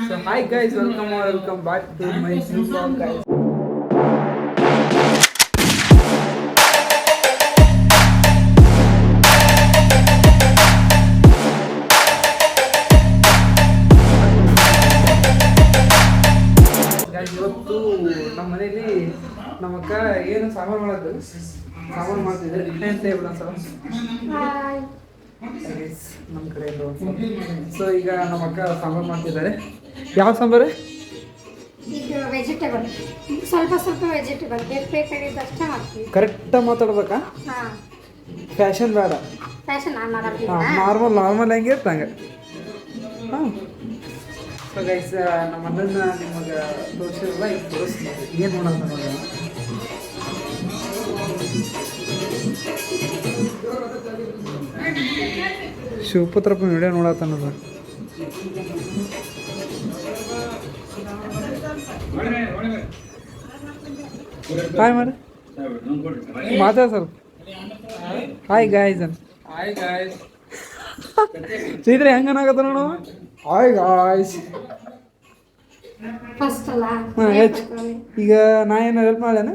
So hi guys, welcome back to my new vlog guys. Guys, ಇವತ್ತು ನಮ್ಮ ಮನೆಯಲ್ಲಿ ನಮ್ಮ ಅಕ್ಕ ಏನು ಸಾಂಬಾರು ಮಾಡ್ತಿದ್ದೆ ಅಂತ ಹೇಳ್ಬಿಡ ಸರ್. ನಮ್ಮ ಕಡೆ ಸೊ ಈಗ ನಮ್ಮ ಅಕ್ಕ ಸಾಂಬಾರು ಮಾಡ್ತಿದ್ದಾರೆ. ಯಾವ ಸಾಂಬಾರು? ಇದು ವೆಜಿಟೇಬಲ್, ಸ್ವಲ್ಪ ವೆಜಿಟೇಬಲ್ ಬೇಕಾಗಿದ್ದಷ್ಟೇ ಮಾಡ್ತೀವಿ. ಕರೆಕ್ಟಾಗಿ ಮಾತಾಡ್ಬೇಕಾ? ಹಾಂ, ಫ್ಯಾಷನ್ ಬೇಡ, ಫ್ಯಾಷನ್ ನಾರ್ಮಲ್ ಹೆಂಗೆ ಇರ್ತಂಗೆ. ಹಾಂ, ಸೊ ಗೈಸ್ ನಮ್ಮ ಅಣ್ಣನ ನಿಮಗೆ ತೋರಿಸಿರಲ್ಲ, ಈಗ ತೋರಿಸ್ತೀನಿ ಏನು ಮಾಡೋಣ ನೋಡೋಣ. ಶಿವಪುತ್ರಪ್ಪ ವಿಡಿಯೋ ನೋಡತ್ತನ್ನೋದು. ಹಾಯ್ ಮಾಡಿ ಮಾತಾಡ ಸ್ವಲ್ಪ. ಹಾಯ್ ಗಾಯ್ಸ್ ಅಂತ. ಹಾಯ್ ಗಾಯ್ಸ್ ಇದ್ರೆ ಹೆಂಗನಾಗತ್ತ ನೋಡು. ಹಾಯ್ ಗಾಯ್ಸ್ ಫಸ್ಟ್ ಅಲ್ಲ. ಹಾಂ ಹೆಚ್ಚು. ಈಗ ನಾ ಏನು ಹೆಲ್ಪ್ ಮಾಡ್ಲೇನ?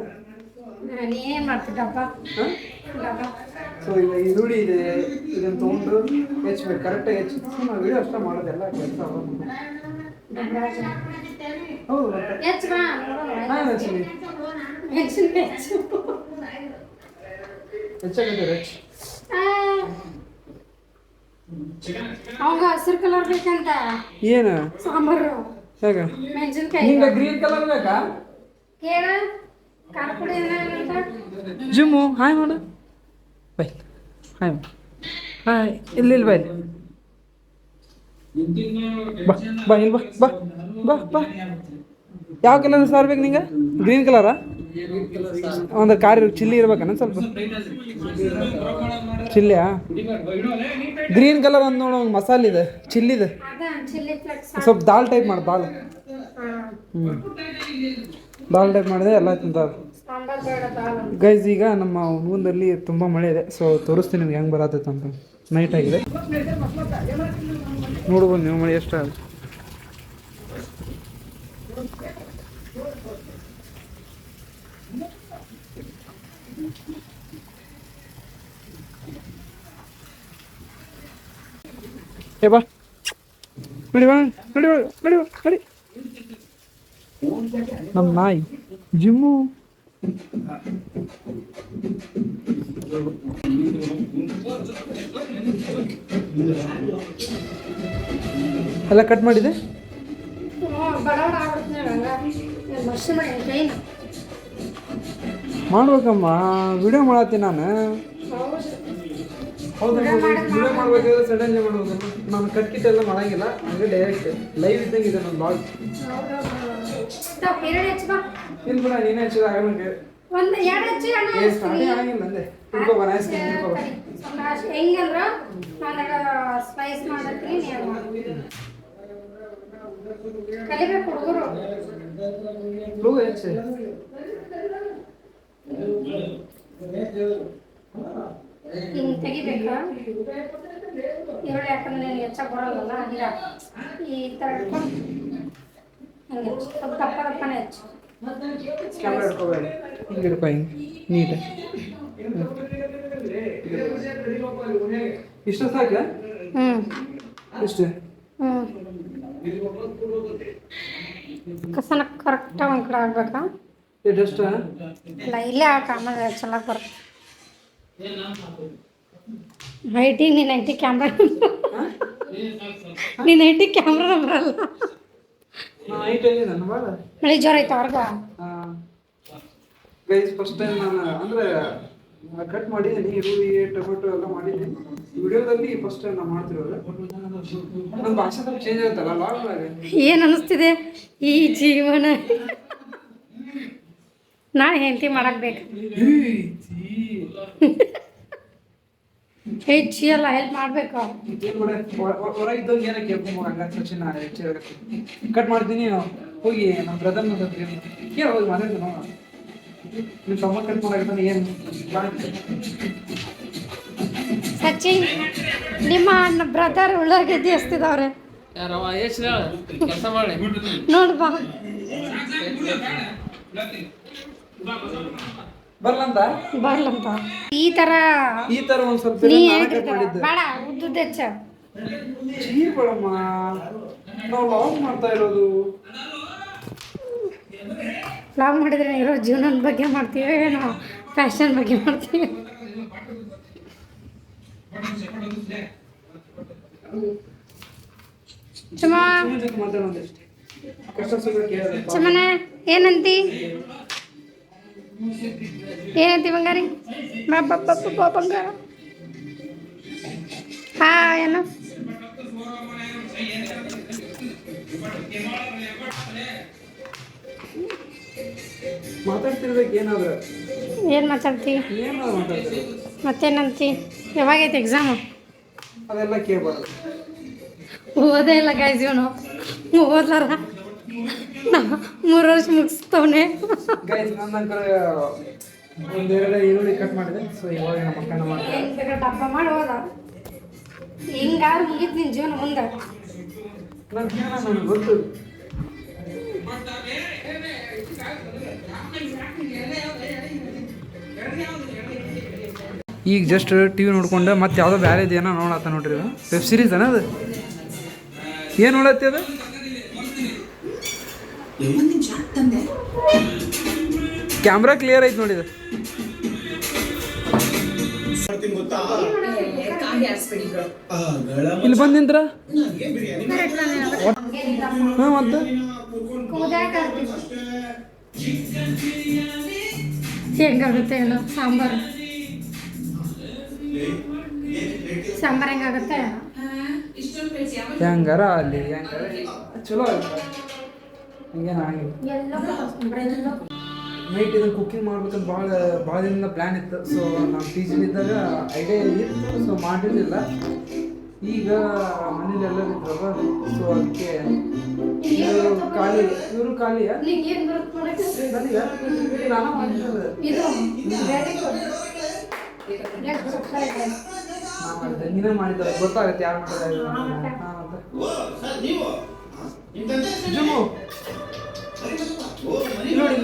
ನೀ ಏನು ಮಾಡ್ತಿದ್ದಪ್ಪ? ಸೊ ಈಗ ಈರುಳ್ಳಿ ಇದೆ, ಇದನ್ನು ತೊಗೊಂಡು ಹೆಚ್ಚಬೇಕು, ಕರೆಕ್ಟಾಗಿ ಹೆಚ್ಚಿಸಿ ನಾವು ವಿಡಿಯೋ ಅಷ್ಟೇ ಮಾಡೋದೆಲ್ಲ ಕೆಲಸ. ಹೌದು ಹಾಂ ಹೆಚ್ಚಿ ಹೆಚ್ಚಾಗುತ್ತೆ ಹೆಚ್ಚು. ಅವಾಗ ಹಸಿರು ಕಲರ್ ಬೇಕಂತ ಏನು ಸಾಂಬಾರು ಹೇಗೆ? ಮೆಣಸಿನ್ಕಾಯಿ ನಿಂಗೆ ಗ್ರೀನ್ ಕಲರ್ ಬೇಕಾ? ಕೇಳ ಖಾರ ಪುಡಿ ಏನಂತ ಜಿಮ್ಮು ಹಾಯ್ ಮಾಡು. By hi hi. ಇಲ್ಲಿ ಬಾ, ಬಾ ಬಾ ಇಲ್ಲಿ ಬಾ ಬಾ ಬಾ. ಯಾವ ಕಲರ್ ಸಾರು ಬೇಕು ನಿಂಗೆ? ಗ್ರೀನ್ ಕಲರಾ? ಒಂದು ಖಾರ ಚಿಲ್ಲಿ ಇರ್ಬೇಕನ ಸ್ವಲ್ಪ? ಚಿಲ್ಲಿಯಾ? ಗ್ರೀನ್ ಕಲರ್ ಒಂದು ನೋಡು, ಮಸಾಲೆ ಇದೆ, ಚಿಲ್ಲಿದೆ, ಸ್ವಲ್ಪ ದಾಲ್ ಟೈಪ್ ಮಾಡಿ. ದಾಲ್ ದಾಲ್ ಟೈಪ್ ಮಾಡಿದೆ, ಎಲ್ಲ ತಿಂತಾರೆ ಗೈಸ್. ಈಗ ನಮ್ಮ ಊರಲ್ಲಿ ತುಂಬ ಮಳೆ ಇದೆ, ಸೊ ತೋರಿಸ್ತೀನಿ ನಿಮ್ಗೆ ಹೆಂಗೆ ಬರತ್ತೈತೆ ಅಂತ. ನೈಟ್ ಆಗಿದೆ, ನೋಡ್ಬೋದು ನೀವು ಮಳೆ ಎಷ್ಟು. ಏ ಬಾ ನಡಿ ಬಾ ನಡಿ ನಡಿ ನಡಿ. ನಮ್ಮ ನಾಯಿ ಜಿಮ್ಮು ಎಲ್ಲ ಕಟ್ ಮಾಡಿದೆ. ಮಾಡ್ಬೇಕಮ್ಮ, ವಿಡಿಯೋ ಮಾಡತ್ತೀನಿ ನಾನು. ಹೌದು, ವಿಡಿಯೋ ಮಾಡ್ಬೇಕಾದ್ರೆ ಸಡನ್ಲಿ ಮಾಡ್ಬೋದು. ನಾನು ಕಟ್ ಎಲ್ಲ ಮಾಡಂಗಿಲ್ಲ, ಹಂಗೆ ಡೈರೆಕ್ಟ್ ಲೈವ್ ಇದ್ದಂಗೆ ಇದೆ ನನ್ನ ಬ್ಲಾಗ್. ಇಲ್ಲ ಬಿಡ, ನೀನೇ ಹೆಚ್ಚಿದ ಆಗಂಗೆ ಆಗಿಲ್ಲ ಅಂದೆ. ತಿಳ್ಕೊಬ ಹೆಂಗಂದ್ರ ಸ್ಪೈಸ್ ಮಾಡತ್ರಿ ಕಲಿಬೇಕು ಹುಡುಗರು. ಹೆಚ್ಚು ಹಿಂಗೆ ತೆಗಿಬೇಕಾ ಈರುಳ್ಳಿ, ಯಾಕಂದ್ರೆ ನೀನು ಹೆಚ್ಚಾಗಿ ಬರೋಲ್ಲ. ಇಲ್ಲ ಈ ಥರ ಇಟ್ಕೊಂಡು ಹಿಂಗೆ ಸ್ವಲ್ಪ ದಪ್ಪ ದಪ್ಪನೇ ಹೆಚ್ಚು. ಕ್ಯಾಮ್ರಾ ಇಟ್ಕೋಬೇಡಿ, ಹಿಂಗೆ ಇಡ್ಕೊ, ಹಿಂಗೆ ನೀಟಾಗಿ. ಇಷ್ಟು ಸಾಕ? ಇಷ್ಟು ಕಸನ ಕರೆಕ್ಟಾಗಿ ಒಂದು ಕಡೆ ಆಗ್ಬೇಕಾ? ಇದಷ್ಟ ಇಲ್ಲ, ಇಲ್ಲೇ ಹಾಕ, ಆಮೇಲೆ ಚೆನ್ನಾಗಿ ಬರುತ್ತೆ. ಐಟಿ ನೀನು ಐಟಿ ಕ್ಯಾಮ್ರಾ ನೀನು ಐಟಿ ಕ್ಯಾಮ್ರಾ ಬರಲ್ಲ. ಮಳೆ ಜೋರ ಐತೆ ಹೊರಗ. ಗೈಸ್ ಫಸ್ಟ್ ಟೈಮ್ ನಾನು ಅಂದರೆ ಕಟ್ ಮಾಡಿದ್ದೀನಿ, ಈರುಳ್ಳಿ ಟೊಮೆಟೊ ಎಲ್ಲ ಮಾಡಿದ್ದೀನಿ. ವಿಡಿಯೋದಲ್ಲಿ ಫಸ್ಟ್ ಟೈಮ್ ನಾನು ಮಾಡ್ತಿರೋದು. ನನ್ನ ಭಾಷೆ ಸ್ವಲ್ಪ ಚೇಂಜ್ ಆಗುತ್ತಲ್ಲ ಲಾಗ್ನಾಗ. ಏನು ಅನ್ನಿಸ್ತಿದೆ ಈ ಜೀವನ? ನಾನು ಹೆಂಡತಿ ಮಾಡಕ್ಕೆ ಬೇಕು. ಹೆಚ್ಚಿ ಎಲ್ಲ ಹೆಲ್ಪ್ ಮಾಡಬೇಕು. ಹೊರಗಿದ್ದಾಗ ಏನಕ್ಕೆ ಕಟ್ ಮಾಡ್ತೀನಿ, ಹೋಗಿ ನಮ್ಮ ಬ್ರದರ್ ಏನು ಹೋಗಿ ಮನೇಲಿ ನೋಡ. ನಿಮ್ಮ ತಮ್ಮ ಕಟ್ ಮಾಡಾಕತ್ತಾನೆ ಏನು? ಸಚಿನ್, ನಿಮ್ಮ ಬ್ರದರ್ ಉಳ್ಳಾಗಡ್ಡಿ ಹಚ್ತಿದವ್ರೆ. ಯಾರವ ಎಷ್ಟು ಕೆಲಸ ಮಾಡಿ ನೋಡ್ಬಾ ಬರ್ಲಂತ ಬರ್ಲಂತ ಈ ತರ ಒಂದ್ ಸ್ವಲ್ಪ ನೀ ನಾನೇ cut ಹೇಳ್ತಿರ್ತಾರ ಮಾಡಿದ್ದೆ. ಬೇಡ ಉದ್ದುದ್ದ ಹೆಚ್ಚ ಛೀ ಬೇಡಮ್ಮ, ನಾವು ಲಾಗ್ ಮಾಡ್ತಾ ಇರೋದು. ಲಾಗ್ ಮಾಡಿದ್ರೆ ಇರೋ ಜೀವನದ ಬಗ್ಗೆ ಮಾಡ್ತೀವಿ ಏನೋ ಫ್ಯಾಷನ್ ಬಗ್ಗೆ ಮಾಡ್ತೀವಿ. ಚಮ ಸುಮ್ಮನೆ ಜೊತೆ ಮಾತಾಡೋದು ಅಷ್ಟೇ. ಕಷ್ಟ ಸುಖ ಕೇಳೋದು. ಚಮನ ಏನಂತಿ ಬಂಗಾರಿ ಬಾ ಬಂಗಾರ ಹಾ ಏನು ಮಾತಾಡ್ತಿರ್ಬೇಕು ಏನಾದ್ರು. ಏನು ಮಾತಾಡ್ತಿ ಏನಾದ್ರು ಮಾತಾಡ್ತಿರ್ಬೇಕು. ಮತ್ತೇನಂತಿ ಯಾವಾಗೈತೆ ಎಕ್ಸಾಮು ಅದೆಲ್ಲ ಕೇಳ್ಬಾರ್ದು. ಓದೇ ಇಲ್ಲ ಗೈಸ್ ಇವನು ಓದ್ಲಾರ 3 ವರ್ಷ ಮುಗಿಸ್ತವನೆ. ಗೈಸ್ ನನ್ನ ಒಂದೆರಡು ಈರುಳ್ಳಿ ಕಟ್ ಮಾಡಿದೆ. ಸೊ ಇವಾಗ ನಮ್ಮ ಅಕ್ಕನ ಮಾಡ್ತಾರೆ. ಡಬ್ಬ ಮಾಡಿ ಹೋದ ಹಿಂಗಾದ್ರೆ ಮುಗಿತು ನಿನ್ನ ಜೀವನ ಮುಂದೆ. ನನ್ನ ಜೀವನ ನನಗೆ ಗೊತ್ತು. ಈಗ ಜಸ್ಟ್ ಟಿ ವಿ ನೋಡ್ಕೊಂಡು ಮತ್ತೆ ಯಾವುದೋ ಬೇರೆ ಏನೋ ನೋಡತ್ತ ನೋಡ್ರಿ. ವೆಬ್ ಸೀರೀಸ್ ಅನ ಅದು. ಏನು ನೋಡತ್ತಿ ಅದು? ಕ್ಯಾಮ್ರಾ ಕ್ಲಿಯರ್ ಐತೆ ನೋಡಿದ. ಇಲ್ಲಿ ಬಂದು ನಿಂತ್ರ ಹಾಂ ಮತ್ತೆ ಹೆಂಗಾಗುತ್ತೆ ಏನೋ ಸಾಂಬಾರು ಹೆಂಗಾಗುತ್ತೆ ಹೆಂಗಾರ ಅಲ್ಲಿ ಹೆಂಗಾರ ಚಲೋ ಆಗುತ್ತೆ. ಹಿಂಗೇನು ಆಗಿಲ್ಲ. ನೈಟ್ ಇದನ್ನು ಕುಕ್ಕಿಂಗ್ ಮಾಡ್ಬೇಕಂತ ಭಾಳ ದಿನದಿಂದ ಪ್ಲ್ಯಾನ್ ಇತ್ತು. ಸೊ ನಾವು ಪಿ ಜಿಲಿದ್ದಾಗ ಐಡಿಯಾ ಇತ್ತು. ಸೊ ಮಾಡಿರಲಿಲ್ಲ. ಈಗ ಮನೇಲಿ ಎಲ್ಲರೂ ಇದ್ರಲ್ಲ. ಸೊ ಅದಕ್ಕೆ ಇವರು ಖಾಲಿಯಾ ನನಗೆ ನಾನು ಮಾಡಿದ್ದೆ. ನೀನೇ ಮಾಡಿದ್ದಾರೆ ಗೊತ್ತಾಗುತ್ತೆ ಯಾರು ಮಾಡಿದ್ದಾರೆ. ಜುಮ್ಮು ನೋಡಿ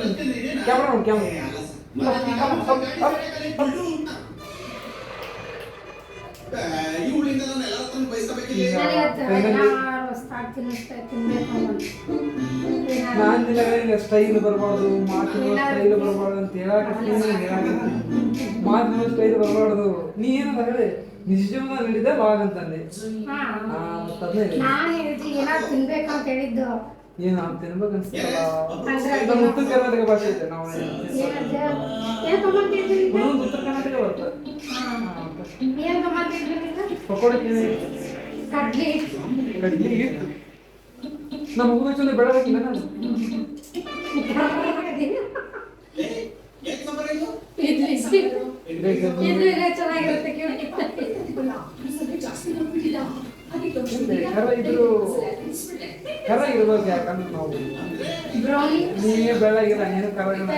ಕ್ಯಾಮ್ರಾ ನೋಡಿ ನಾನು ನಿನಗೆ ಸ್ಟೈಲ್ ಬರಬಾರ್ದು, ಮಾತಿನ ಸ್ಟೈಲ್ ಬರಬಾರ್ದು ಅಂತ ಮಾತಿನ ಸ್ಟೈಲ್ ಬರಬಾರ್ದು. ನೀ ಏನಂತ ಹೇಳಿ ನಿಜ ಜೀವನ ನಡೀದೆ ಲಾಗ್ ಅಂತಂದೆ. ಏನು ತಿನ್ಬೇಕು ಅನ್ಸ್ತಲ್ಲ. ನಮ್ಮ ಉತ್ತರ ಕರ್ನಾಟಕ ಭಾಷೆ ಐತೆ. ನಾವು ಉತ್ತರ ಕರ್ನಾಟಕ ಬರ್ತದೆ. ಪಕೋಡಿ ಕಡ್ಲಿ ಹಿಟ್ಟು ನಮ್ಮ ಹೋಗೋಚಂದ್ರೆ ಬೆಳಬೇಕಿಲ್ಲ ನಾನು. ಕರ ಇರ್ಬೇಕು. ಯಾಕಂದ್ರೆ ನಾವು ನೀನೇ ಬೆಳಗಿಲ್ಲ ನೀನು ಕರ ಇಲ್ಲ,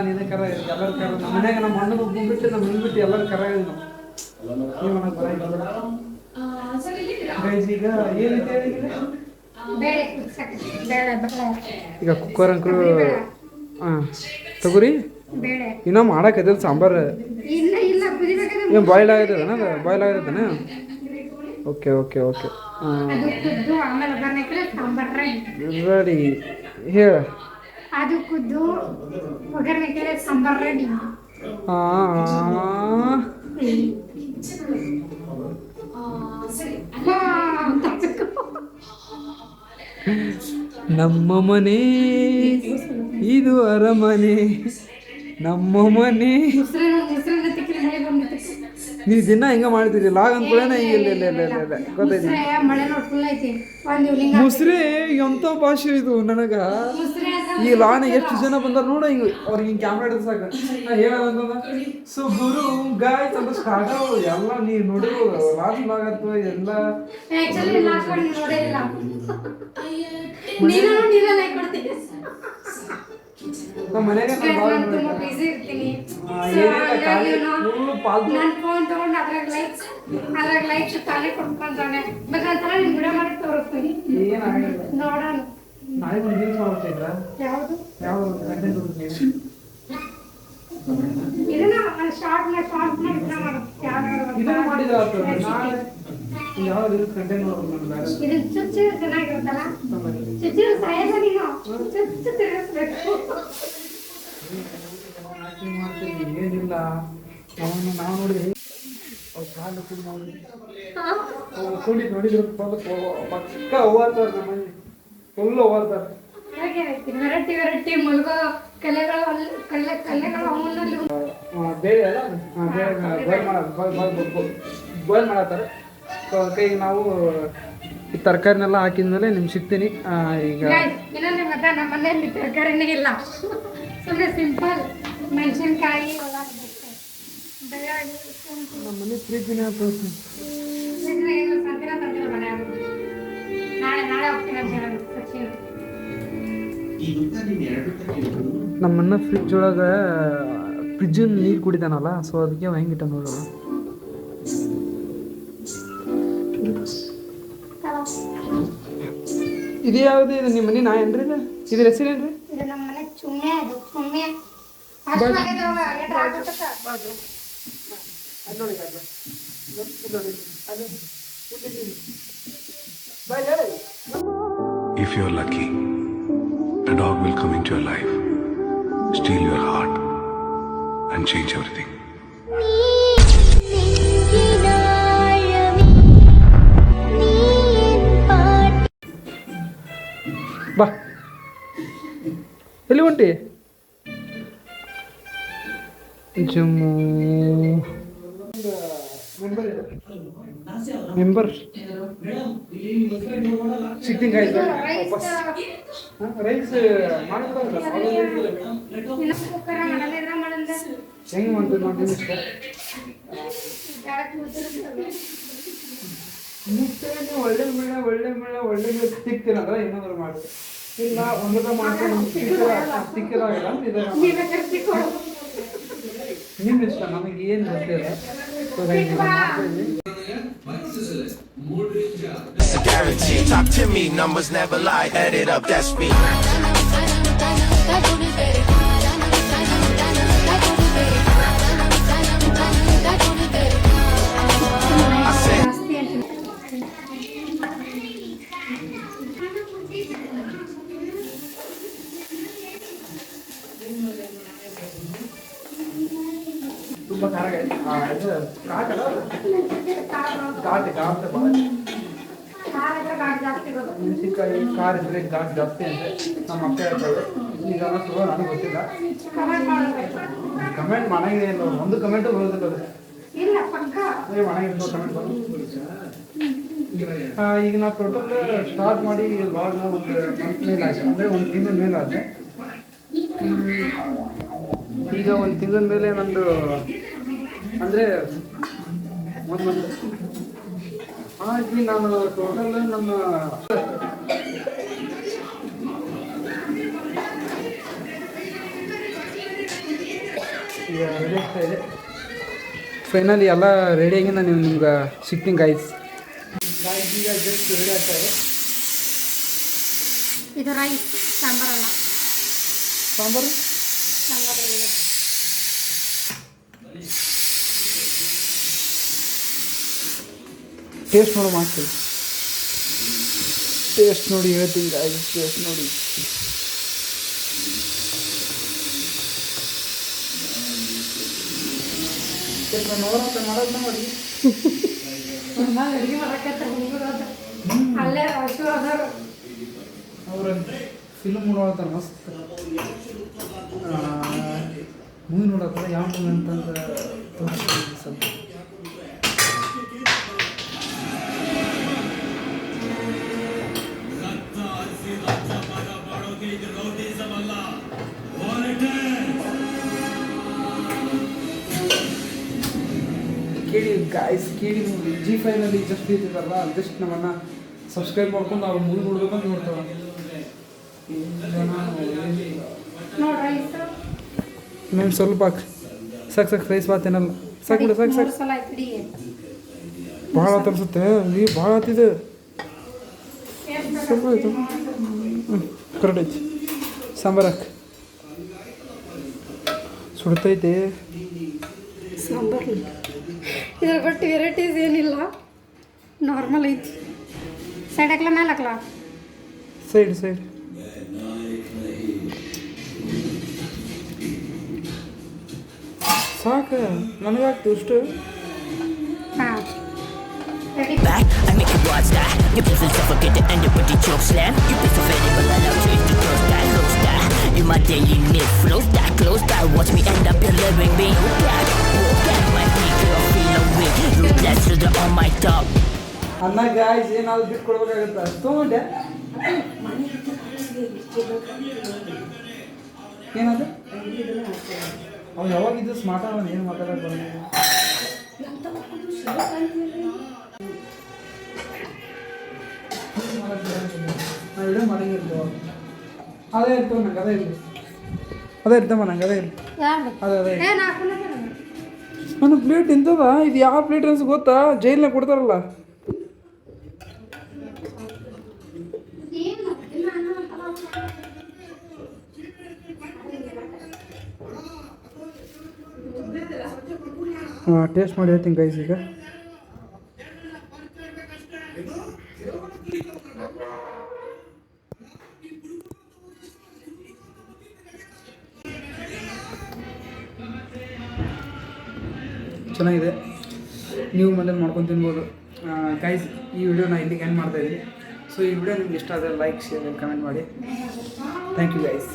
ನೀನು ಕರ ಇಲ್ಲ. ಎಲ್ಲರೂ ಕರ ನಮ್ಮ ಮನ್ಯಾಗ ನಮ್ಮ ಅಣ್ಣ ಬಂದ್ಬಿಟ್ಟು ನಮ್ಮ ಬಂದ್ಬಿಟ್ಟು ಎಲ್ಲರೂ ಕರ ಇಲ್ಲ. ನೀವು ನನಗೆ ಬರಂಗಿಲ್ಲ. ಈಗ ಏನೈತೆ ಈಗ ಕುಕ್ಕರ್ ಅಂಕರು ಹಾಂ ತಗೋರಿ. ಇನ್ನೂ ಮಾಡಾಕೈತದ ಸಾಂಬಾರು. ಏನು ಬಾಯ್ಲ್ ಆಗೈತದನ? ಅದು ಬಾಯ್ಲ್ ಆಗೈತನ? Okay okay okay ready. ಹೇಳ ಅದು ಕುದ್ದು ಒಗ್ಗರಣೆ ಸಾಂಬಾರ್ ರೆಡಿ. ನಮ್ಮ ಮನೆ ಇದು ಅರಮನೆ, ನಮ್ಮ ಮನೆ. ನೀವು ದಿನ ಹಿಂಗ ಮಾಡ್ತೀರಿ ಲಾಗ್ ಅಂದ್ಕೊಳ್ಳೇನ? ಇಲ್ಲ ಇಲ್ಲ ಇಲ್ಲ ಇಲ್ಲ ಇಲ್ಲ ಗೊತ್ತೈತಿ. ಮುಸ್ರೆ ಎಂಥ ಭಾಷೆ ಇದು ನನಗ. ಈ ಲಾನ ಎಷ್ಟು ಜನ ಬಂದಾರ ನೋಡ. ಹಿಂಗ ಅವ್ರಿಗೆ ಹಿಂಗೆ ಕ್ಯಾಮ್ರಾ ಹಿಡಿದು ಸಾಕ. ನಾ ಹೇಳೋದಂತಂದ ಸೊ ಗುರು ಗಾಯ್ಸ್ ಅಂತ ಸ್ಟಾರ್ಟ್ ಎಲ್ಲ ನೀವು ನೋಡಿರ್ಬೋದು. ಲಾಸ್ಟ್ ಲಾಗ್ ಅಥವಾ ಎಲ್ಲ ನಮ್ಮ ಮನೆಯಾಗ ಬಿಸಿ ಇರ್ತೀನಿ. ಏನಿಲ್ಲ ಖಾಲಿ ಫುಲ್ಲು ಪಾಲ್ತು. ನನ್ನ ಫೋನ್ ತಗೊಂಡು ಅದ್ರಾಗ ಲೈಕ್ಸ್ ತಾನೇ ಕೊಟ್ಕೊಂತಾನೆ. ಬೇಕಾದ್ರೆ ನಿನ್ ವಿಡಿಯೋ ಮಾಡಿ ತೋರಿಸ್ತೀನಿ, ಏನಾಗಿಲ್ಲ. ನೋಡೋಣ. ನಾಳೆ ಒಂದು ರೀಲ್ಸ್ ಮಾಡ್ತಿದ್ರ ಯಾವುದು ಯಾವ ಕಂಟೆಂಟ್ ಹುಡುಕ್ತೀವಿ ಇದನ್ನ ಶಾರ್ಟ್ ಮಾಡಿ ಇದನ್ನ ಮಾಡು. ಇದನ್ನು ಮಾಡಿದ್ರೆ ಆಗ್ತದೆ. ನಾಳೆ ಯಾವ ರೀಲ್ಸ್ ಕಂಟೆಂಟ್ ನೋಡೋದು ನಾನು ಬೇರೆ. ಇದನ್ನ ಚುಚ್ಚು ಚೆನ್ನಾಗಿರುತ್ತಲ್ಲ, ಚುಚ್ಚು ಸಾಯಲ್ಲ ನೀನು, ಚುಚ್ಚು ತಿರುಗಿಸ್ಬೇಕು. ಮಾಡ್ತೀವಿ ಏನಿಲ್ಲ. ಅವನು ನಾವು ನೋಡಿದ್ವಿ ಅವ್ರು ಕಾಲು ಕೂಡ ನೋಡಿ ಕೂಡಿ ನೋಡಿದ್ರು ಪಕ್ಕ ಹೋಗ್ತಾರೆ ನಮ್ಮ ಮನೆ ಫುಲ್ ಹೋಗ್ತಾರೆ. ವೆರೈಟಿ ಮುಳುಗೋ ಕಲೆಗಳು ಅವನಲ್ಲಿ ಬೇಳೆ ಅಲ್ಲ ಬೇಳೆ ಬಾಯ್ಲ್ ಮಾಡತ್ತಾರೆ. ಸೊ ಅದಕ್ಕೆ ಈಗ ನಾವು ಈ ತರಕಾರಿನೆಲ್ಲ ಹಾಕಿದ್ಮೇಲೆ ನಿಮ್ಗೆ ಸಿಗ್ತೀನಿ. ಈಗ ಇನ್ನೊಂದು ಮತ್ತೆ ನಮ್ಮ ಮನೆಯಲ್ಲಿ ತರಕಾರಿನೇ ಇಲ್ಲ, ಸುಮ್ಮನೆ ಸಿಂಪಲ್ ಮೆಣಸಿನ್ಕಾಯಿ ನಮ್ಮ ಮನೆ ಪ್ರೀತಿನೇ ತೋರಿಸ್ತೀನಿ. ನಾಳೆ ಹೋಗ್ತೀನಿ ಅಂತ ಹೇಳೋದು ಸಚಿನ್. ನಮ್ಮನ್ನ ಫ್ರಿಜ್ ಒಳಗೆ ನೀರು ಕುಡಿತಾನಲ್ಲ, ಸೊ ಅದಕ್ಕೆ ಹೆಂಗಿಟ್ಟ ನೋಡೋಣ. ಇದು ಯಾವುದು? ಇದು ನಿಮ್ಮ ಮನೆ ನಾಯಿ ಏನ್ರಿ? ಇದ್ರ ಹೆಸರೇನ್ರಿ? ಇದು ನಮ್ಮ ಮನೆ ಚುಮ್ಮೆ. ಅದು ಚುಮ್ಮೆ If you're lucky, a dog will come into your life, steal your heart, and change everything. ಬಾ, ಎಲ್ಲಿ ಹೊಂಟಿ? ಜಮ್ಮು ಮೆಂಬರ್ ಸಿಟ್ಟಿಂಗ್ ಆಯ್ತು ವಾಪಸ್. ರೈಸ್ ಹೆಂಗೆ ಮಾಡ್ತೀವಿ ನೋಡಿ ಇಷ್ಟ ಒಳ್ಳೆ ಸಿಗ್ತೀನಂದ್ರೆ ಏನಾದ್ರು ಮಾಡಿ ಇಲ್ಲ ಒಂದರ ಮಾಡ್ಕೊಂಡು ಸಿಕ್ಕಿದಾಗಲ್ಲ ನಿಮ್ಮ ಇಷ್ಟ, ನಮಗೆ ಏನು ಗೊತ್ತಿಲ್ಲ. Guarantee, talk to me, numbers never lie, add it up, that's me. I said ತುಂಬ ಖಾರ ಇದು ಕಾಟಲ್ಲ ಘಾಟ್ ಭಾಳ ಮೆಣಸಿನ್ಕಾಯಿ ಖಾರ ಇದ್ರೆ ಘಾಟ್ ಜಾಸ್ತಿ ಅಂದರೆ ನಮ್ಮ ಅಕ್ಕ ಹೇಳ್ತಾರೆ. ಈಗ ಅನ್ನಿಸ್ತದೆ, ನನಗೆ ಗೊತ್ತಿಲ್ಲ. ಕಮೆಂಟ್ ಮಾಡಂಗಿದೆ ಇಲ್ಲ, ಒಂದು ಕಮೆಂಟು ಬರೋದಿಲ್ಲ ಅದು. ಮಾಡಂಗಿಲ್ಲ ಕಮೆಂಟ್ ಬರೋದು. ಈಗ ನಾವು ಟೋಟಲ್ ಸ್ಟಾರ್ಟ್ ಮಾಡಿ ಲಾಗ್ನ ಒಂದು ಮಂತ್ ಮೇಲೆ ಆಯ್ತು, ಅಂದರೆ ಒಂದು ತಿಂಗಳ ಮೇಲೆ ಆಯ್ತು. ಈಗ ಒಂದು ತಿಂಗಳ ಮೇಲೆ ನಂದು ಅಂದರೆ ಒಂದು ಮಂತ್ ಹಾಗೆ ನಾನು ಟೋಟಲ್ ನಮ್ಮ ಈಗ ರೆಡಿ ಆಗ್ತಾ ಇದೆ. ಫೈನಲಿ ಎಲ್ಲ ರೆಡಿಯಾಗಿ ನಾನು ನಿಮ್ಗೆ ಸಿಗ್ತೀನಿ ಗೈಸ್. ಈಗ ಜಸ್ಟ್ ರೆಡಿ ಆಗ್ತಾ ಇದೆ. ಇದು ರೈಸ್, ಸಾಂಬಾರಲ್ಲ, ಸಾಂಬಾರು ಟೇಸ್ಟ್ ನೋಡು ಮಾಡ್ತೀವಿ. ಟೇಸ್ಟ್ ನೋಡಿ ಹೇಳ್ತೀನಿ ಗಾಯ್ಸ್, ಟೇಸ್ಟ್ ನೋಡಿ. ಮಾಡೋದು ನೋಡಿ ಅಡುಗೆ ಮಾಡಕತ್ತ ಅಲ್ಲೇ ಹಸು ಅದಾರ. ಅವ್ರ ಫಿಲ್ಮ್ ನೋಡತ್ತಾರ ಮಸ್ತ್ ಮೂವಿ ನೋಡತ್ತಾರ. ಯಾವ ಮೂವಿ ಅಂತಂದ್ರೆ ತೋರಿಸ್ತೀನಿ ಸ್ವಲ್ಪ. ಕೇಳಿ ಗಾಯ್ಸ್, ಕೇಳಿ ಮೂವಿ G5ನಲ್ಲಿ ಜಸ್ಟ್ ಇರ್ತಿದ್ದಾರಲ್ಲ, ಜಸ್ಟ್ ನಮ್ಮನ್ನು ಸಬ್ಸ್ಕ್ರೈಬ್ ಮಾಡ್ಕೊಂಡು ಅವ್ರು ಮೂವಿ ನೋಡ್ಬೇಕಂತ ನೋಡ್ತಾವೆ. ಇನ್ನೊಂದು ಸ್ವಲ್ಪ ಹಾಕಿ. ಸಾಕು ರೈಸ್ ಭಾತ್ ತಿನ್ನಲ್ಲ ಸಾಕು ಬಿಡು ಸಾಕು ಮೂರು ಸಲ ಆಯ್ತು ಬಿಡಿ. ಭಾಳ ತರಿಸುತ್ತೆ ನೀ ಭಾಳ ಆತಿದೆ ಸ್ವಲ್ಪ ಆಯಿತು ಕರೆಕ್ಟ್ ಐತಿ ಸಾಂಬಾರಕ್ಕೆ ಸುಡ್ತೈತೆ ಸಾಂಬಾರು ಇದ್ರ ಬಟ್ ವೆರೈಟೀಸ್ ಏನಿಲ್ಲ, ನಾರ್ಮಲ್ ಐತಿ. ಸೈಡ್ ಹಾಕ್ಲಾ ಮೇಲೆ ಹಾಕ್ಲಾ? ಸೈಡ್ ಸಾಕು ನನಗಾಗ್ತು ಇಷ್ಟು. ಹಾಂ ready. Back, I make you watch that. You please don't forget to end up with the choke slam. You be so valuable, I love you to close that, close that. You my daily need, flows that, close that. Watch me end up, you're living me. Walk back, my feet, you'll feel away. You blessed to the on my top. ಅನ್ನ guys ಏನಾದ್ರು ಬಿಟ್ಟು ಕೊಡ್ಬೇಕಾಗತ್ತ ತೊಗೊಂಡೆ ಏನದು ಅವ ಯಾವಾಗಿದ್ದು smart ಅವನು ಏನು ಮಾತಾಡೋದು ಬಂದ ವಿಡಿಯೋ ಮಾಡಂಗಿರ್ತೀವ ಅದೇ ಇರ್ತವೆ ನಂಗೆ ಅದೇ ಇರ್ತಮ್ಮ ನಂಗೆ ಅದೇ ಇರ್ಲಿ ಯಾರು ಅದೇ ಏ ನಾಲ್ಕು ನನ್ನ ಪ್ಲೇಟ್ ಇಂಥದ ಇದು ಯಾವ ಪ್ಲೇಟ್ ಅನ್ಸ್ ಗೊತ್ತಾ ಜೈಲ್ನಾಗ ಕೊಡ್ತಾರಲ್ಲ ಹಾಂ ಟೇಸ್ಟ್ ಮಾಡಿ ಹೇಳ್ತೀನಿ ಗೈಸ್ ಈಗ ಚೆನ್ನಾಗಿದೆ, ನೀವು ಮನೇಲಿ ಮಾಡ್ಕೊಂಡು ತಿನ್ಬೋದು ಗೈಸ್. ಈ ವಿಡಿಯೋನ ಇಲ್ಲಿಗೆ ಎಂಡ್ ಮಾಡ್ತಾಯಿದ್ದೀನಿ. ಸೊ ಈ ವಿಡಿಯೋ ನಿಮ್ಗೆ ಇಷ್ಟ ಆದರೆ ಲೈಕ್ ಶೇರ್ ಕಮೆಂಟ್ ಮಾಡಿ. Thank you guys.